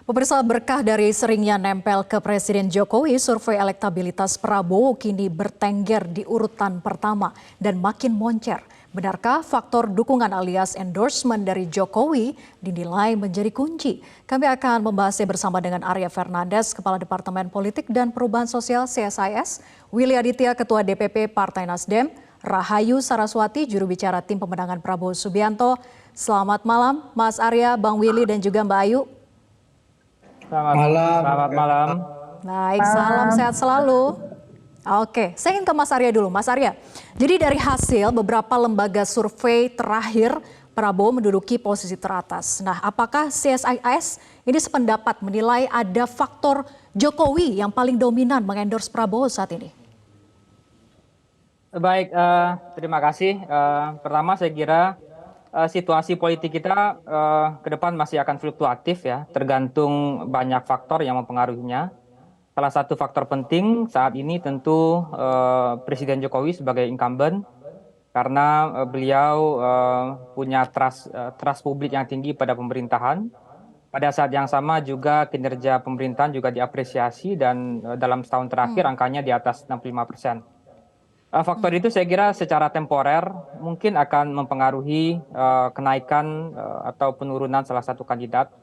Pemirsa, berkah dari seringnya nempel ke Presiden Jokowi, survei elektabilitas Prabowo kini bertengger di urutan pertama dan makin moncer. Benarkah faktor dukungan alias endorsement dari Jokowi dinilai menjadi kunci? Kami akan membahasnya bersama dengan Arya Fernandes, Kepala Departemen Politik dan Perubahan Sosial CSIS, Willy Aditya, Ketua DPP Partai Nasdem, Rahayu Saraswati, juru bicara tim pemenangan Prabowo Subianto. Selamat malam, Mas Arya, Bang Willy, dan juga Mbak Ayu. Selamat malam. Baik, salam sehat selalu. Oke, saya ingin ke Mas Arya dulu. Mas Arya, jadi dari hasil beberapa lembaga survei terakhir, Prabowo menduduki posisi teratas. Nah, apakah CSIS ini sependapat menilai ada faktor Jokowi yang paling dominan mengendorse Prabowo saat ini? Baik, terima kasih. Pertama saya kira situasi politik kita ke depan masih akan fluktuatif ya, tergantung banyak faktor yang mempengaruhinya. Salah satu faktor penting saat ini tentu Presiden Jokowi sebagai incumbent, karena beliau punya trust publik yang tinggi pada pemerintahan. Pada saat yang sama juga kinerja pemerintahan juga diapresiasi dan dalam setahun terakhir angkanya di atas 65%. Faktor itu saya kira secara temporer mungkin akan mempengaruhi kenaikan atau penurunan salah satu kandidat.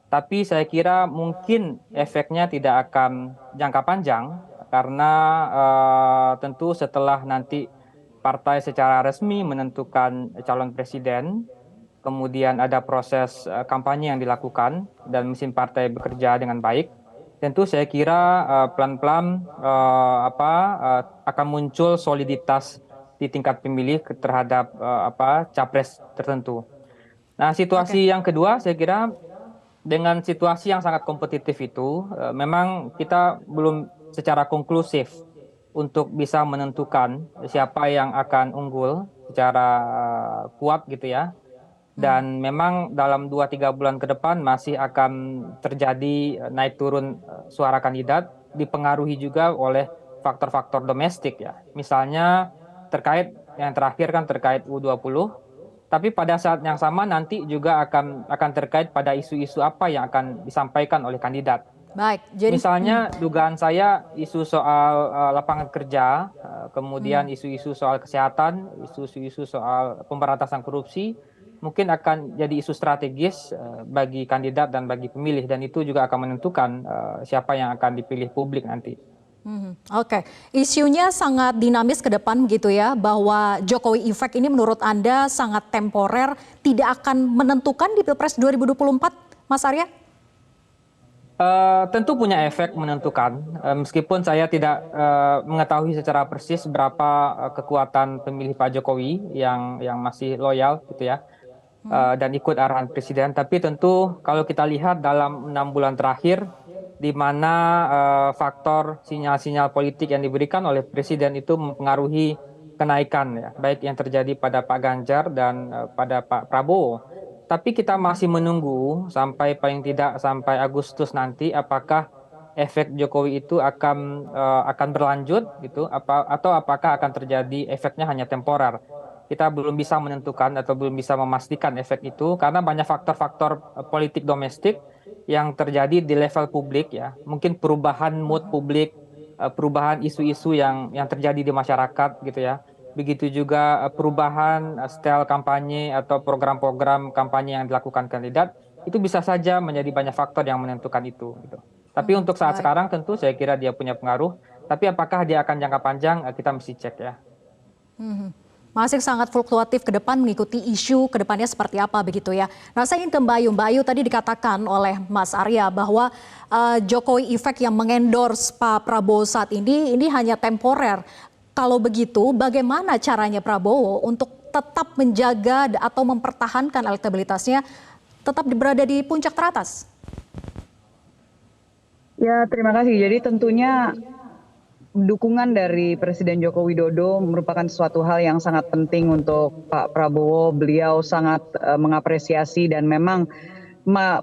Tapi saya kira mungkin efeknya tidak akan jangka panjang karena tentu setelah nanti partai secara resmi menentukan calon presiden, kemudian ada proses kampanye yang dilakukan dan mesin partai bekerja dengan baik. Tentu saya kira pelan-pelan akan muncul soliditas di tingkat pemilih terhadap capres tertentu. Nah, situasi yang kedua saya kira dengan situasi yang sangat kompetitif itu memang kita belum secara konklusif untuk bisa menentukan siapa yang akan unggul secara kuat gitu ya. Dan memang dalam 2-3 bulan ke depan masih akan terjadi naik turun suara kandidat, dipengaruhi juga oleh faktor-faktor domestik ya. Misalnya terkait yang terakhir kan terkait U20, tapi pada saat yang sama nanti juga akan terkait pada isu-isu apa yang akan disampaikan oleh kandidat. Baik, jadi Misalnya dugaan saya isu soal lapangan kerja, kemudian isu-isu soal kesehatan, isu-isu soal pemberantasan korupsi, mungkin akan jadi isu strategis bagi kandidat dan bagi pemilih, dan itu juga akan menentukan siapa yang akan dipilih publik nanti. Oke, isunya sangat dinamis ke depan gitu ya, bahwa Jokowi Effect ini menurut Anda sangat temporer, tidak akan menentukan di Pilpres 2024, Mas Arya? Tentu punya efek menentukan, meskipun saya tidak mengetahui secara persis berapa kekuatan pemilih Pak Jokowi yang masih loyal gitu ya, dan ikut arahan Presiden. Tapi tentu kalau kita lihat dalam 6 bulan terakhir, di mana faktor sinyal-sinyal politik yang diberikan oleh Presiden itu mempengaruhi kenaikan ya, baik yang terjadi pada Pak Ganjar dan pada Pak Prabowo. Tapi kita masih menunggu sampai paling tidak sampai Agustus nanti apakah efek Jokowi itu akan berlanjut gitu atau apakah akan terjadi efeknya hanya temporer. Kita belum bisa menentukan atau belum bisa memastikan efek itu karena banyak faktor-faktor politik domestik yang terjadi di level publik ya. Mungkin perubahan mood publik, perubahan isu-isu yang terjadi di masyarakat gitu ya. Begitu juga perubahan style kampanye atau program-program kampanye yang dilakukan kandidat, itu bisa saja menjadi banyak faktor yang menentukan itu gitu. Tapi untuk saat sekarang tentu saya kira dia punya pengaruh, tapi apakah dia akan jangka panjang kita mesti cek ya. Masih sangat fluktuatif ke depan, mengikuti isu ke depannya seperti apa begitu ya. Nah, saya ingin ke Mbak Ayu. Mbak Ayu, tadi dikatakan oleh Mas Arya bahwa Jokowi Effect yang mengendorse Pak Prabowo saat ini hanya temporer. Kalau begitu, bagaimana caranya Prabowo untuk tetap menjaga atau mempertahankan elektabilitasnya tetap berada di puncak teratas? Ya, terima kasih. Jadi tentunya dukungan dari Presiden Joko Widodo merupakan suatu hal yang sangat penting untuk Pak Prabowo. Beliau sangat mengapresiasi dan memang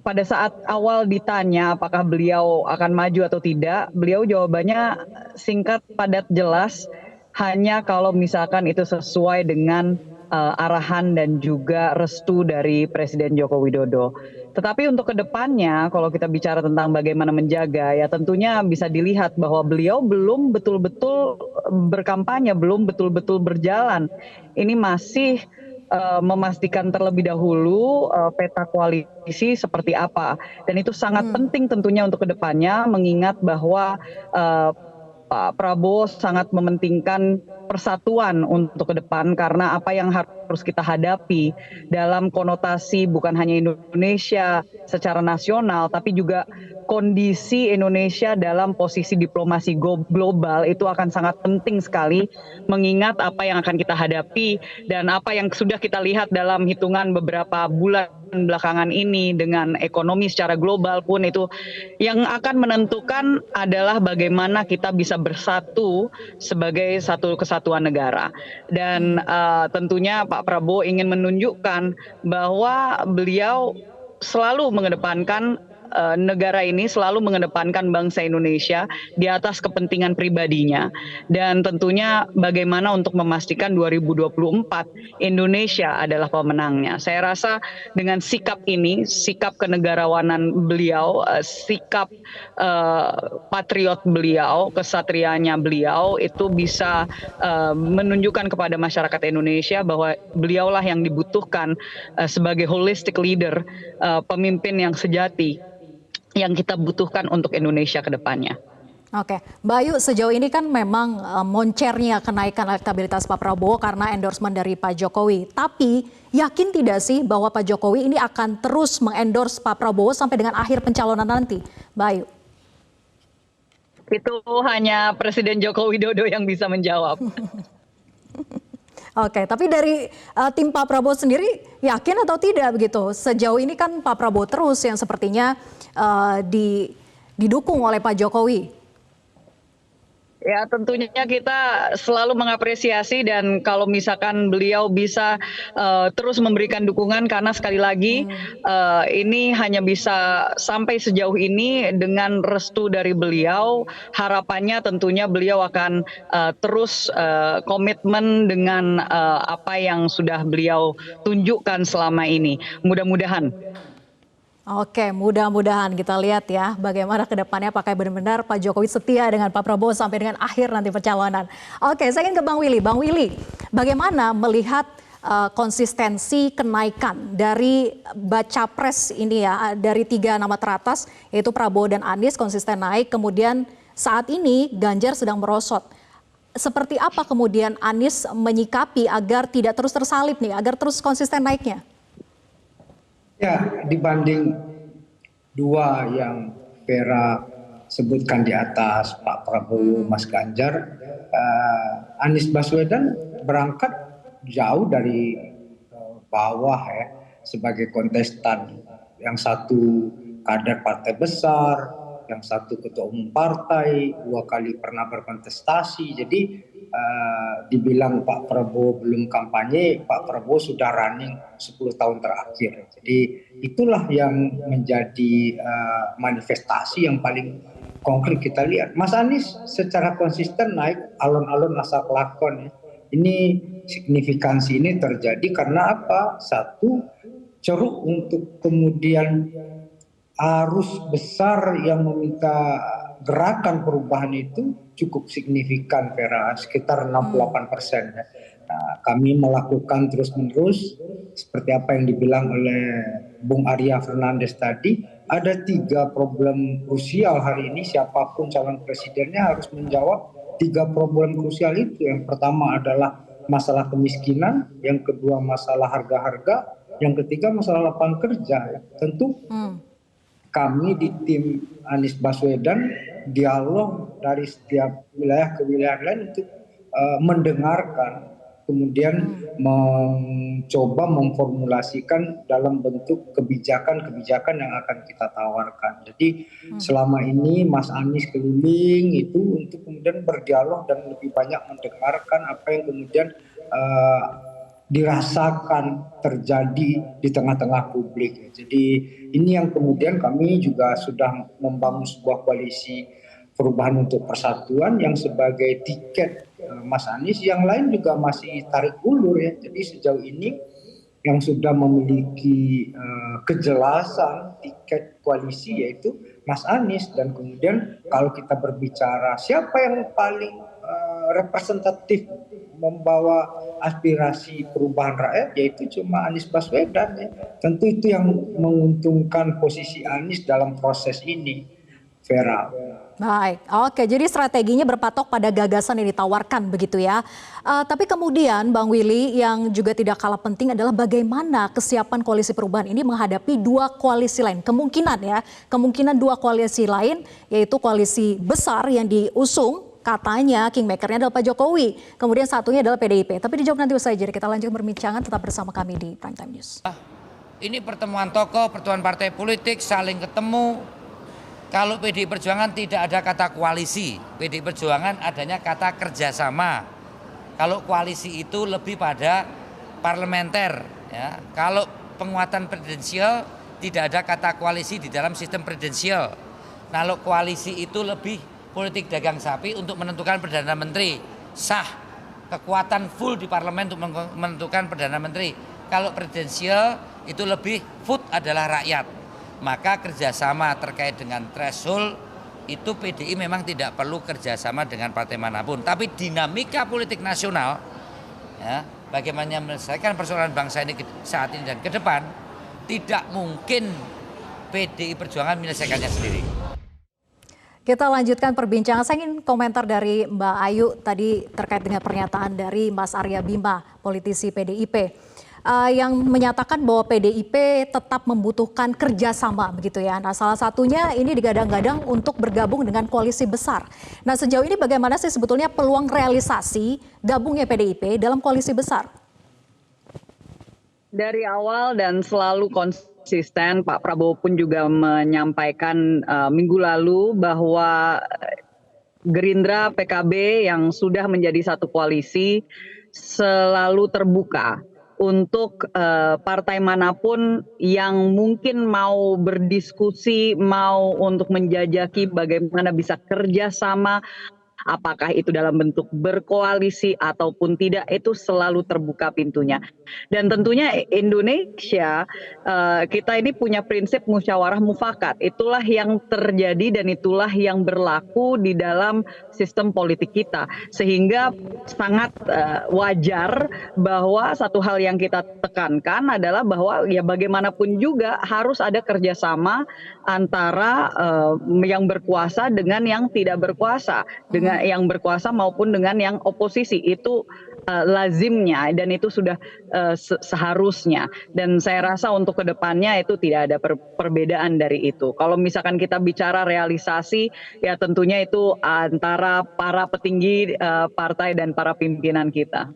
pada saat awal ditanya apakah beliau akan maju atau tidak, beliau jawabannya singkat, padat, jelas. Hanya kalau misalkan itu sesuai dengan arahan dan juga restu dari Presiden Joko Widodo. Tetapi untuk kedepannya, kalau kita bicara tentang bagaimana menjaga, ya tentunya bisa dilihat bahwa beliau belum betul-betul berkampanye, belum betul-betul berjalan. Ini masih memastikan terlebih dahulu peta koalisi seperti apa. Dan itu sangat penting tentunya untuk kedepannya, mengingat bahwa Pak Prabowo sangat mementingkan persatuan untuk ke depan karena apa yang harus kita hadapi dalam konotasi bukan hanya Indonesia secara nasional tapi juga kondisi Indonesia dalam posisi diplomasi global itu akan sangat penting sekali mengingat apa yang akan kita hadapi dan apa yang sudah kita lihat dalam hitungan beberapa bulan belakangan ini dengan ekonomi secara global pun itu yang akan menentukan adalah bagaimana kita bisa bersatu sebagai satu kesatuan negara. Dan tentunya Pak Prabowo ingin menunjukkan bahwa beliau selalu mengedepankan negara ini, selalu mengedepankan bangsa Indonesia di atas kepentingan pribadinya. Dan tentunya bagaimana untuk memastikan 2024 Indonesia adalah pemenangnya. Saya rasa dengan sikap ini, sikap kenegarawanan beliau, sikap patriot beliau, kesatrianya beliau itu bisa menunjukkan kepada masyarakat Indonesia bahwa beliaulah yang dibutuhkan sebagai holistic leader, pemimpin yang sejati yang kita butuhkan untuk Indonesia ke depannya. Oke, Mbak Ayu, sejauh ini kan memang moncernya kenaikan elektabilitas Pak Prabowo karena endorsement dari Pak Jokowi. Tapi yakin tidak sih bahwa Pak Jokowi ini akan terus mengendorse Pak Prabowo sampai dengan akhir pencalonan nanti, Mbak Ayu? Itu hanya Presiden Joko Widodo yang bisa menjawab. Oke, tapi dari tim Pak Prabowo sendiri yakin atau tidak begitu? Sejauh ini kan Pak Prabowo terus yang sepertinya didukung oleh Pak Jokowi. Ya tentunya kita selalu mengapresiasi dan kalau misalkan beliau bisa terus memberikan dukungan karena sekali lagi ini hanya bisa sampai sejauh ini dengan restu dari beliau. Harapannya tentunya beliau akan terus komitmen dengan apa yang sudah beliau tunjukkan selama ini. Mudah-mudahan. Oke, mudah-mudahan kita lihat ya bagaimana ke depannya apakah benar-benar Pak Jokowi setia dengan Pak Prabowo sampai dengan akhir nanti pencalonan. Oke, saya ingin ke Bang Willy. Bang Willy, bagaimana melihat konsistensi kenaikan dari baca pres ini ya, dari 3 nama teratas yaitu Prabowo dan Anies konsisten naik, kemudian saat ini Ganjar sedang merosot. Seperti apa kemudian Anies menyikapi agar tidak terus tersalip nih, agar terus konsisten naiknya? Ya, dibanding 2 yang Vera sebutkan di atas, Pak Prabowo, Mas Ganjar, Anies Baswedan berangkat jauh dari bawah ya, sebagai kontestan. Yang satu kader partai besar, yang satu ketua umum partai, 2 kali pernah berkontestasi. Jadi dibilang Pak Prabowo belum kampanye, Pak Prabowo sudah running 10 tahun terakhir. Jadi itulah yang menjadi manifestasi yang paling konkret kita lihat. Mas Anies secara konsisten naik alon-alon asal lakon ya. Ini signifikansi ini terjadi karena apa? Satu, ceruk untuk kemudian arus besar yang meminta gerakan perubahan itu cukup signifikan, Vera, sekitar 68%. Nah, kami melakukan terus-menerus seperti apa yang dibilang oleh Bung Arya Fernandes tadi, ada 3 problem krusial hari ini. Siapapun calon presidennya harus menjawab 3 problem krusial itu. Yang pertama adalah masalah kemiskinan, yang kedua masalah harga-harga, yang ketiga masalah lapangan kerja. Tentu kami di tim Anies Baswedan dialog dari setiap wilayah ke wilayah lain untuk mendengarkan, kemudian mencoba memformulasikan dalam bentuk kebijakan-kebijakan yang akan kita tawarkan. Jadi selama ini Mas Anies keliling itu untuk kemudian berdialog dan lebih banyak mendengarkan apa yang kemudian dirasakan terjadi di tengah-tengah publik. Jadi ini yang kemudian kami juga sudah membangun sebuah koalisi perubahan untuk persatuan yang sebagai tiket Mas Anies, yang lain juga masih tarik ulur ya. Jadi sejauh ini yang sudah memiliki kejelasan tiket koalisi yaitu Mas Anies. Dan kemudian kalau kita berbicara siapa yang paling representatif membawa aspirasi perubahan rakyat, yaitu cuma Anies Baswedan ya. Tentu itu yang menguntungkan posisi Anies dalam proses ini, Vera. Baik, oke. Jadi strateginya berpatok pada gagasan yang ditawarkan begitu ya. Tapi kemudian Bang Willy yang juga tidak kalah penting adalah bagaimana kesiapan koalisi perubahan ini menghadapi dua koalisi lain. Kemungkinan dua koalisi lain yaitu koalisi besar yang diusung katanya kingmakernya adalah Pak Jokowi. Kemudian satunya adalah PDIP. Tapi dijawab nanti usai jeda. Kita lanjutkan perbincangan, tetap bersama kami di Prime Time News. Ini pertemuan tokoh, pertemuan partai politik, saling ketemu. Kalau PDI Perjuangan tidak ada kata koalisi, PDI Perjuangan adanya kata kerjasama. Kalau koalisi itu lebih pada parlementer. Ya. Kalau penguatan presidensial tidak ada kata koalisi di dalam sistem presidensial. Kalau koalisi itu lebih politik dagang sapi untuk menentukan Perdana Menteri. Sah, kekuatan full di parlemen untuk menentukan Perdana Menteri. Kalau presidensial itu lebih foot adalah rakyat. Maka kerjasama terkait dengan threshold itu PDI memang tidak perlu kerjasama dengan partai manapun. Tapi dinamika politik nasional, ya, bagaimana menyelesaikan persoalan bangsa ini saat ini dan ke depan, tidak mungkin PDI Perjuangan menyelesaikannya sendiri. Kita lanjutkan perbincangan. Saya ingin komentar dari Mbak Ayu tadi terkait dengan pernyataan dari Mas Arya Bima, politisi PDIP. Yang menyatakan bahwa PDIP tetap membutuhkan kerjasama begitu ya. Nah, salah satunya ini digadang-gadang untuk bergabung dengan koalisi besar. Nah, sejauh ini bagaimana sih sebetulnya peluang realisasi gabungnya PDIP dalam koalisi besar? Dari awal dan selalu konsisten, Pak Prabowo pun juga menyampaikan minggu lalu bahwa Gerindra, PKB yang sudah menjadi satu koalisi selalu terbuka untuk partai manapun yang mungkin mau berdiskusi, mau untuk menjajaki bagaimana bisa kerjasama, apakah itu dalam bentuk berkoalisi ataupun tidak, itu selalu terbuka pintunya. Dan tentunya Indonesia, kita ini punya prinsip musyawarah mufakat. Itulah yang terjadi dan itulah yang berlaku di dalam sistem politik kita. Sehingga sangat wajar bahwa satu hal yang kita tekankan adalah bahwa ya bagaimanapun juga harus ada kerjasama antara yang berkuasa dengan yang tidak berkuasa, dengan yang berkuasa maupun dengan yang oposisi. Itu lazimnya dan itu sudah seharusnya, dan saya rasa untuk kedepannya itu tidak ada perbedaan dari itu. Kalau misalkan kita bicara realisasi, ya tentunya itu antara para petinggi partai dan para pimpinan kita.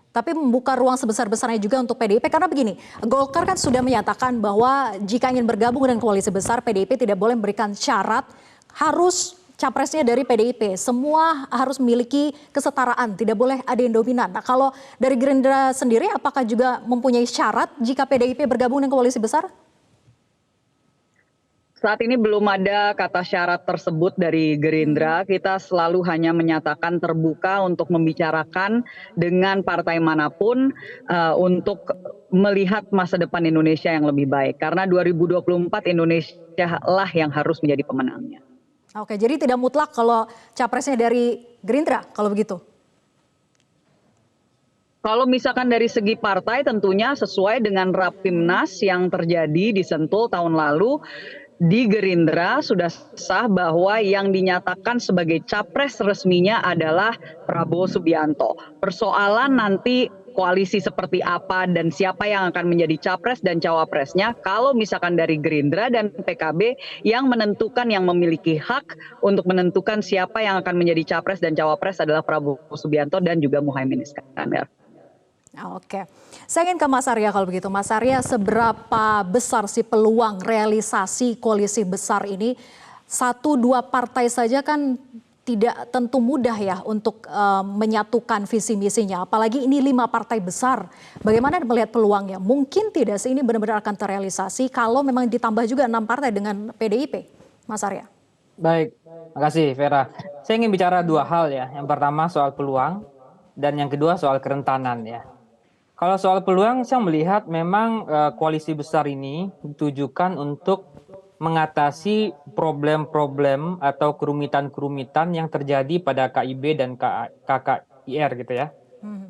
Tapi membuka ruang sebesar-besarnya juga untuk PDIP, karena begini, Golkar kan sudah menyatakan bahwa jika ingin bergabung dengan koalisi besar, PDIP tidak boleh memberikan syarat harus capresnya dari PDIP. Semua harus memiliki kesetaraan, tidak boleh ada yang dominan. Nah, kalau dari Gerindra sendiri, apakah juga mempunyai syarat jika PDIP bergabung dengan koalisi besar? Saat ini belum ada kata syarat tersebut dari Gerindra. Kita selalu hanya menyatakan terbuka untuk membicarakan dengan partai manapun untuk melihat masa depan Indonesia yang lebih baik. Karena 2024 Indonesia lah yang harus menjadi pemenangnya. Oke, jadi tidak mutlak kalau capresnya dari Gerindra, kalau begitu? Kalau misalkan dari segi partai tentunya sesuai dengan Rapimnas yang terjadi di Sentul tahun lalu, di Gerindra sudah sah bahwa yang dinyatakan sebagai capres resminya adalah Prabowo Subianto. Persoalan nanti koalisi seperti apa dan siapa yang akan menjadi capres dan cawapresnya, kalau misalkan dari Gerindra dan PKB yang menentukan, yang memiliki hak untuk menentukan siapa yang akan menjadi capres dan cawapres adalah Prabowo Subianto dan juga Muhaimin Iskandar. Oke, saya ingin ke Mas Arya kalau begitu. Mas Arya, seberapa besar sih peluang realisasi koalisi besar ini? 1-2 partai saja kan tidak tentu mudah ya untuk menyatukan visi misinya. Apalagi ini 5 partai besar. Bagaimana melihat peluangnya? Mungkin tidak sih ini benar-benar akan terrealisasi kalau memang ditambah juga 6 partai dengan PDIP, Mas Arya? Baik, makasih Vera. Saya ingin bicara 2 hal ya. Yang pertama soal peluang dan yang kedua soal kerentanan ya. Kalau soal peluang, saya melihat memang koalisi besar ini ditujukan untuk mengatasi problem-problem atau kerumitan-kerumitan yang terjadi pada KIB dan KKIR gitu ya.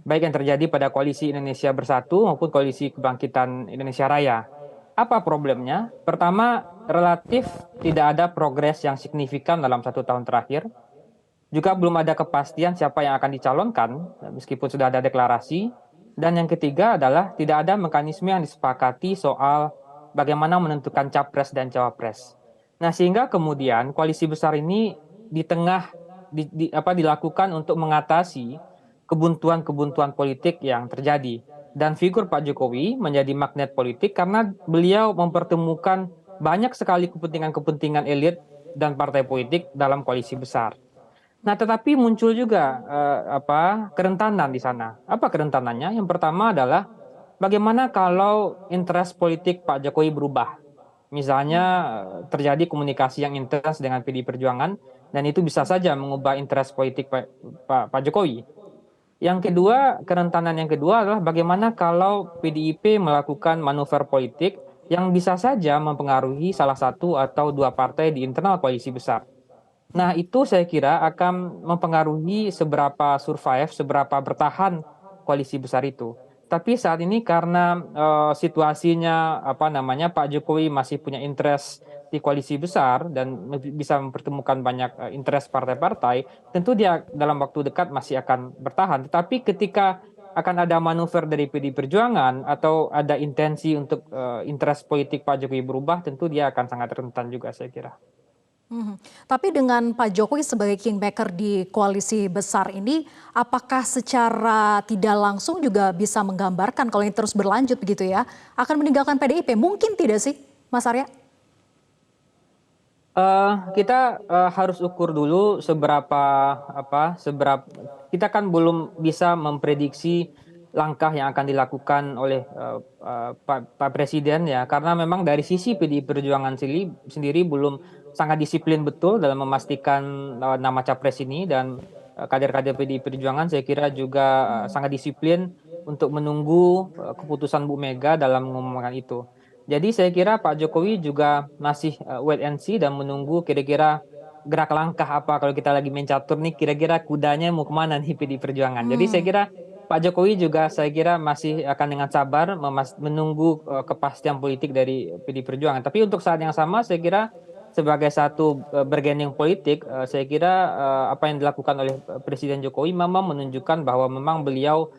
Baik yang terjadi pada koalisi Indonesia Bersatu maupun koalisi Kebangkitan Indonesia Raya. Apa problemnya? Pertama, relatif tidak ada progres yang signifikan dalam 1 tahun terakhir. Juga belum ada kepastian siapa yang akan dicalonkan, meskipun sudah ada deklarasi. Dan yang ketiga adalah tidak ada mekanisme yang disepakati soal bagaimana menentukan capres dan cawapres. Nah, sehingga kemudian koalisi besar ini di tengah dilakukan untuk mengatasi kebuntuan-kebuntuan politik yang terjadi. Dan figur Pak Jokowi menjadi magnet politik karena beliau mempertemukan banyak sekali kepentingan-kepentingan elit dan partai politik dalam koalisi besar. Nah, tetapi muncul juga kerentanan di sana. Apa kerentanannya? Yang pertama adalah bagaimana kalau interest politik Pak Jokowi berubah. Misalnya terjadi komunikasi yang intens dengan PDI Perjuangan dan itu bisa saja mengubah interest politik Pak Jokowi. Yang kedua, kerentanan yang kedua adalah bagaimana kalau PDIP melakukan manuver politik yang bisa saja mempengaruhi salah satu atau dua partai di internal koalisi besar. Nah, itu saya kira akan mempengaruhi seberapa survive, seberapa bertahan koalisi besar itu. Tapi saat ini karena situasinya Pak Jokowi masih punya interest di koalisi besar dan bisa mempertemukan banyak interest partai-partai, tentu dia dalam waktu dekat masih akan bertahan. Tetapi ketika akan ada manuver dari PDI Perjuangan atau ada intensi untuk interest politik Pak Jokowi berubah, tentu dia akan sangat rentan juga saya kira. Tapi dengan Pak Jokowi sebagai kingmaker di koalisi besar ini, apakah secara tidak langsung juga bisa menggambarkan kalau ini terus berlanjut begitu ya, akan meninggalkan PDIP? Mungkin tidak sih, Mas Arya? Kita harus ukur dulu seberapa kita kan belum bisa memprediksi langkah yang akan dilakukan oleh Pak Presiden ya, karena memang dari sisi PDI Perjuangan sendiri belum sangat disiplin betul dalam memastikan nama capres ini, dan kader-kader PDI Perjuangan saya kira juga sangat disiplin untuk menunggu keputusan Bu Mega dalam mengumumkan itu. Jadi saya kira Pak Jokowi juga masih wait and see dan menunggu kira-kira gerak langkah apa, kalau kita lagi main catur nih, kira-kira kudanya mau kemana nih PDI Perjuangan. Jadi saya kira Pak Jokowi juga saya kira masih akan dengan sabar menunggu kepastian politik dari PDI Perjuangan. Tapi untuk saat yang sama saya kira sebagai satu bargaining politik, saya kira apa yang dilakukan oleh Presiden Jokowi memang menunjukkan bahwa memang beliau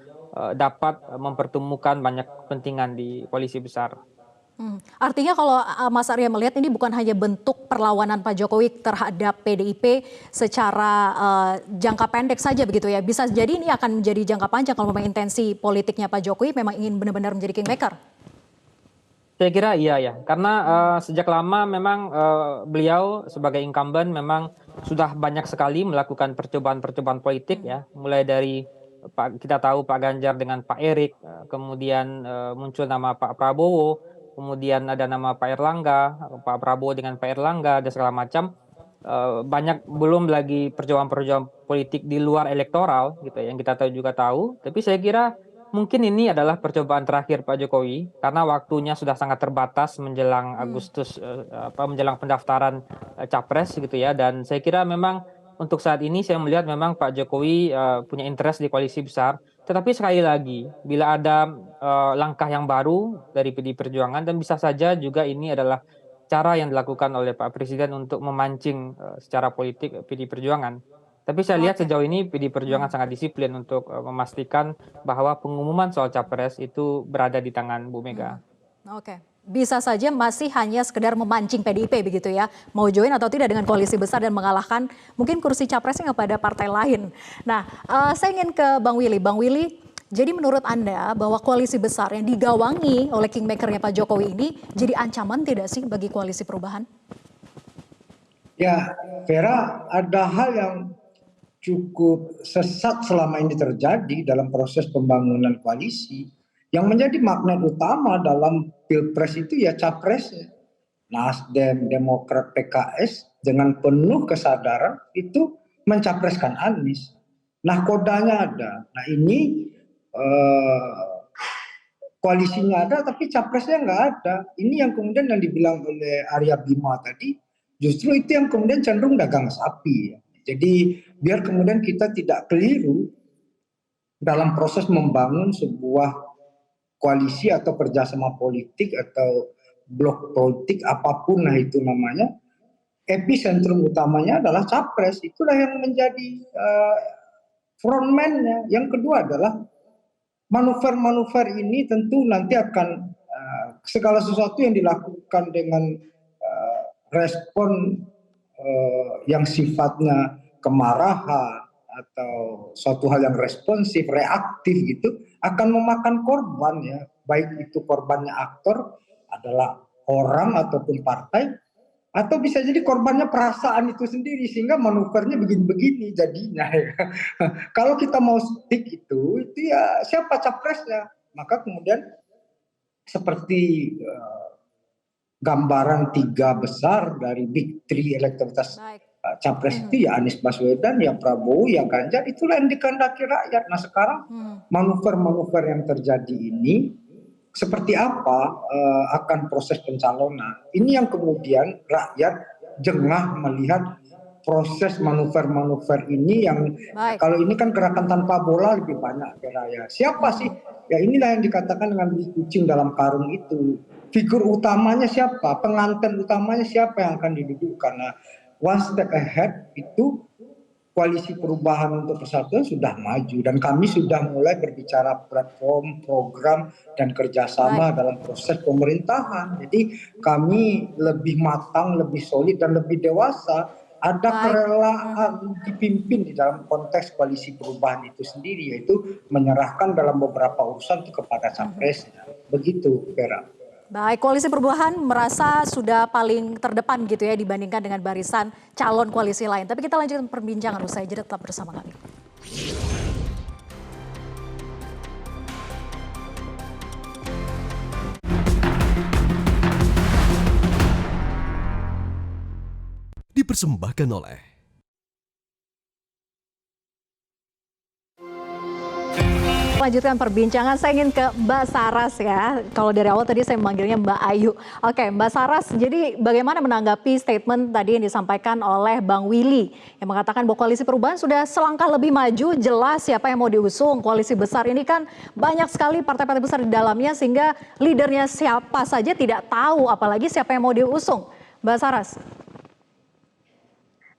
dapat mempertemukan banyak kepentingan di koalisi besar. Artinya kalau Mas Arya melihat ini bukan hanya bentuk perlawanan Pak Jokowi terhadap PDIP secara jangka pendek saja begitu ya. Bisa jadi ini akan menjadi jangka panjang kalau memang intensi politiknya Pak Jokowi memang ingin benar-benar menjadi kingmaker. Saya kira iya ya, karena sejak lama memang beliau sebagai incumbent memang sudah banyak sekali melakukan percobaan-percobaan politik ya, mulai dari kita tahu Pak Ganjar dengan Pak Erik, kemudian muncul nama Pak Prabowo, kemudian ada nama Pak Erlangga, Pak Prabowo dengan Pak Erlangga dan segala macam. Banyak belum lagi percobaan-percobaan politik di luar elektoral gitu yang kita juga tahu. Tapi saya kira mungkin ini adalah percobaan terakhir Pak Jokowi karena waktunya sudah sangat terbatas menjelang Agustus, menjelang pendaftaran capres gitu ya. Dan saya kira memang untuk saat ini saya melihat memang Pak Jokowi punya interest di koalisi besar. Tetapi sekali lagi, bila ada langkah yang baru dari PDI Perjuangan, dan bisa saja juga ini adalah cara yang dilakukan oleh Pak Presiden untuk memancing secara politik PDI Perjuangan. Tapi saya lihat sejauh ini PDI Perjuangan sangat disiplin untuk memastikan bahwa pengumuman soal capres itu berada di tangan Bu Mega. Oke. Bisa saja masih hanya sekedar memancing PDIP begitu ya, mau join atau tidak dengan koalisi besar dan mengalahkan mungkin kursi capresnya kepada partai lain. Nah, saya ingin ke Bang Willy. Bang Willy, jadi menurut Anda bahwa koalisi besar yang digawangi oleh kingmakernya Pak Jokowi ini jadi ancaman tidak sih bagi koalisi perubahan? Ya, Vera, ada hal yang cukup sesat selama ini terjadi dalam proses pembangunan koalisi. Yang menjadi magnet utama dalam Pilpres itu ya capres, Nasdem, Demokrat, PKS dengan penuh kesadaran itu mencapreskan Anies. Nah, kodanya ada. Nah, ini koalisinya ada tapi capresnya nggak ada. Ini yang kemudian yang dibilang oleh Arya Bima tadi, justru itu yang kemudian cenderung dagang sapi. Jadi biar kemudian kita tidak keliru dalam proses membangun sebuah koalisi atau kerjasama politik atau blok politik apapun lah itu namanya, epicentrum utamanya adalah capres. Itulah yang menjadi frontman-nya. Yang kedua adalah manuver-manuver ini tentu nanti akan segala sesuatu yang dilakukan dengan respon yang sifatnya kemarahan atau suatu hal yang responsif, reaktif gitu, akan memakan korban ya. Baik itu korbannya aktor adalah orang ataupun partai, atau bisa jadi korbannya perasaan itu sendiri, sehingga manuvernya begini-begini jadinya ya. Kalau kita mau stick itu ya siapa capresnya, maka kemudian seperti gambaran tiga besar dari big three elektabilitas capres itu ya Anies Baswedan, ya Prabowo, ya Ganjar, itulah yang dikehendaki rakyat. Nah sekarang manuver-manuver yang terjadi ini seperti apa akan proses pencalonan. Ini yang kemudian rakyat jengah melihat proses manuver-manuver ini yang kalau ini kan gerakan tanpa bola lebih banyak ya. Siapa sih? Ya inilah yang dikatakan dengan beli kucing dalam karung itu. Figur utamanya siapa? Pengantin utamanya siapa yang akan didudukkan? Nah, one step ahead itu Koalisi Perubahan untuk Persatuan sudah maju dan kami sudah mulai berbicara platform, program, dan kerjasama dalam proses pemerintahan. Jadi kami lebih matang, lebih solid, dan lebih dewasa. Ada kerelaan dipimpin di dalam konteks Koalisi Perubahan itu sendiri, yaitu menyerahkan dalam beberapa urusan itu kepada capresnya. Begitu, Vera. Baik, Koalisi Perubahan merasa sudah paling terdepan gitu ya dibandingkan dengan barisan calon koalisi lain. Tapi kita lanjutkan perbincangan usai jeda, tetap bersama kami. Dipersembahkan oleh Lanjutkan perbincangan, saya ingin ke Mbak Saras ya. Kalau dari awal tadi saya memanggilnya Mbak Ayu. Oke, Mbak Saras, jadi bagaimana menanggapi statement tadi yang disampaikan oleh Bang Willy yang mengatakan bahwa Koalisi Perubahan sudah selangkah lebih maju, jelas siapa yang mau diusung. Koalisi besar ini kan banyak sekali partai-partai besar di dalamnya sehingga leadernya siapa saja tidak tahu, apalagi siapa yang mau diusung. Mbak Saras.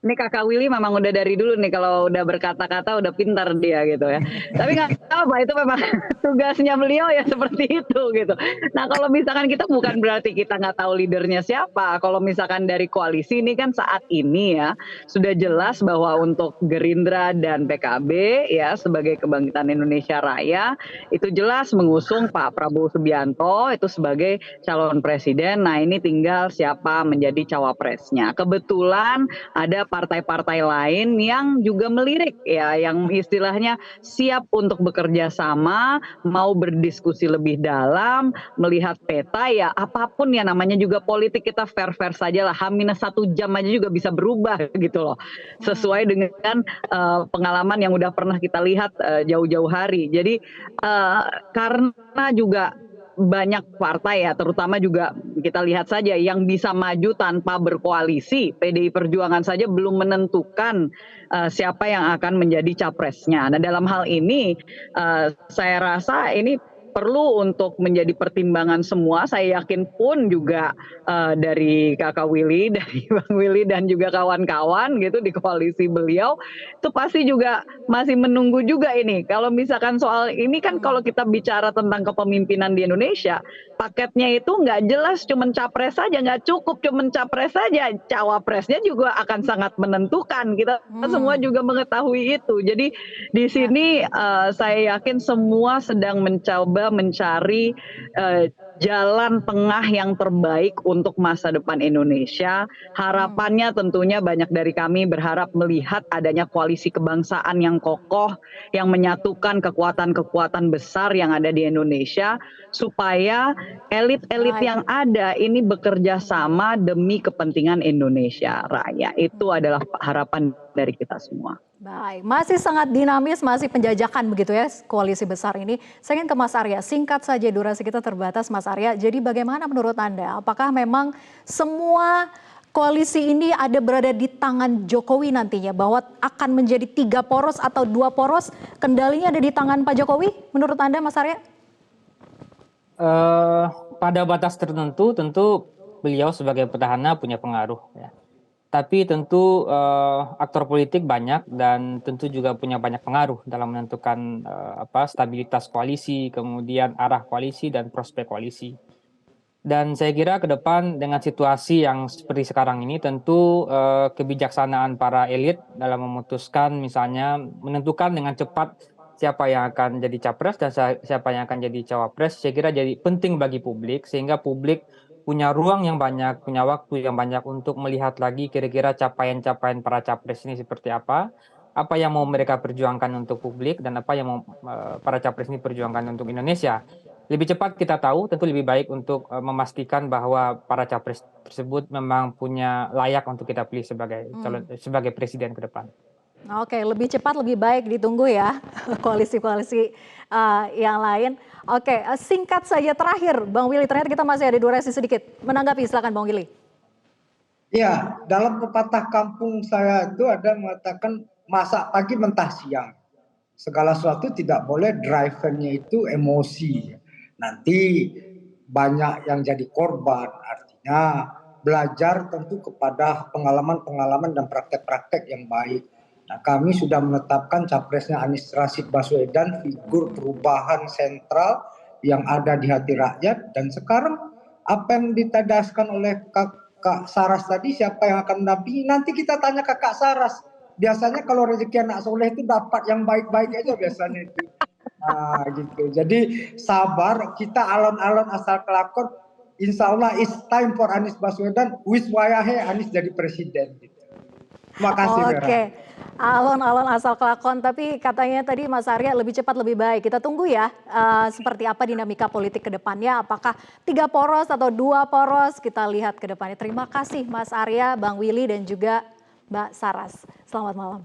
Ini Kakak Willy memang udah dari dulu nih kalau udah berkata-kata udah pintar dia gitu ya. Tapi nggak apa, itu memang tugasnya beliau ya seperti itu gitu. Nah kalau misalkan kita bukan berarti kita nggak tahu leadernya siapa. Kalau misalkan dari koalisi ini kan saat ini ya sudah jelas bahwa untuk Gerindra dan PKB ya sebagai Kebangkitan Indonesia Raya itu jelas mengusung Pak Prabowo Subianto itu sebagai calon presiden. Nah ini tinggal siapa menjadi cawapresnya. Kebetulan ada partai-partai lain yang juga melirik ya, yang istilahnya siap untuk bekerja sama, mau berdiskusi lebih dalam, melihat peta ya apapun ya namanya juga politik kita fair-fair saja lah, H-1 jam aja juga bisa berubah gitu loh, sesuai dengan pengalaman yang udah pernah kita lihat jauh-jauh hari. Jadi karena juga banyak partai ya, terutama juga kita lihat saja yang bisa maju tanpa berkoalisi. PDI Perjuangan saja belum menentukan siapa yang akan menjadi capresnya. Nah dalam hal ini saya rasa ini perlu untuk menjadi pertimbangan semua. Saya yakin pun juga dari Kakak Willy, dari Bang Willy dan juga kawan-kawan gitu di koalisi beliau itu pasti juga masih menunggu juga ini. Kalau misalkan soal ini kan kalau kita bicara tentang kepemimpinan di Indonesia, paketnya itu nggak jelas cuman capres saja, nggak cukup cuman capres saja, cawapresnya juga akan sangat menentukan. Kita semua juga mengetahui itu. Jadi di sini saya yakin semua sedang mencoba mencari jalan tengah yang terbaik untuk masa depan Indonesia. Harapannya tentunya banyak dari kami berharap melihat adanya koalisi kebangsaan yang kokoh, yang menyatukan kekuatan-kekuatan besar yang ada di Indonesia, supaya elit-elit yang ada ini bekerja sama demi kepentingan Indonesia Raya. Itu adalah harapan dari kita semua. Baik, masih sangat dinamis, masih penjajakan begitu ya koalisi besar ini. Saya ingin ke Mas Arya, singkat saja durasi kita terbatas Mas Arya. Jadi bagaimana menurut Anda? Apakah memang semua koalisi ini ada berada di tangan Jokowi nantinya? Bahwa akan menjadi 3 poros atau 2 poros, kendalinya ada di tangan Pak Jokowi menurut Anda Mas Arya? Pada batas tertentu tentu beliau sebagai petahana punya pengaruh ya. Tapi tentu aktor politik banyak dan tentu juga punya banyak pengaruh dalam menentukan stabilitas koalisi, kemudian arah koalisi dan prospek koalisi. Dan saya kira ke depan dengan situasi yang seperti sekarang ini tentu kebijaksanaan para elit dalam memutuskan misalnya menentukan dengan cepat siapa yang akan jadi capres dan siapa yang akan jadi cawapres, saya kira jadi penting bagi publik sehingga publik punya ruang yang banyak, punya waktu yang banyak untuk melihat lagi kira-kira capaian-capaian para capres ini seperti apa yang mau mereka perjuangkan untuk publik dan apa yang mau para capres ini perjuangkan untuk Indonesia. Lebih cepat kita tahu, tentu lebih baik untuk memastikan bahwa para capres tersebut memang punya layak untuk kita pilih sebagai presiden ke depan. Oke, lebih cepat lebih baik ditunggu ya koalisi-koalisi yang lain. Oke, singkat saja terakhir Bang Willy, ternyata kita masih ada durasi sedikit. Menanggapi silakan Bang Willy. Ya, dalam pepatah kampung saya itu ada mengatakan masak pagi mentah siang. Segala sesuatu tidak boleh drivernya itu emosi. Nanti banyak yang jadi korban. Artinya belajar tentu kepada pengalaman-pengalaman dan praktek-praktek yang baik. Nah, kami sudah menetapkan capresnya Anies Rashid Baswedan, figur perubahan sentral yang ada di hati rakyat. Dan sekarang apa yang ditadaskan oleh Kak Saras tadi, siapa yang akan mendampingi? Nanti kita tanya ke Kak Saras. Biasanya kalau rezeki anak soleh itu dapat yang baik-baik aja biasanya itu. Nah, gitu. Jadi sabar, kita alon-alon asal kelakon. Insya Allah it's time for Anies Baswedan. Wis wayahe Anies jadi presiden. Gitu. Terima kasih, Vera. Oke, alon-alon asal kelakon, tapi katanya tadi Mas Arya lebih cepat lebih baik. Kita tunggu ya seperti apa dinamika politik ke depannya. Apakah 3 poros atau 2 poros, kita lihat ke depannya. Terima kasih Mas Arya, Bang Willy dan juga Mbak Saras. Selamat malam.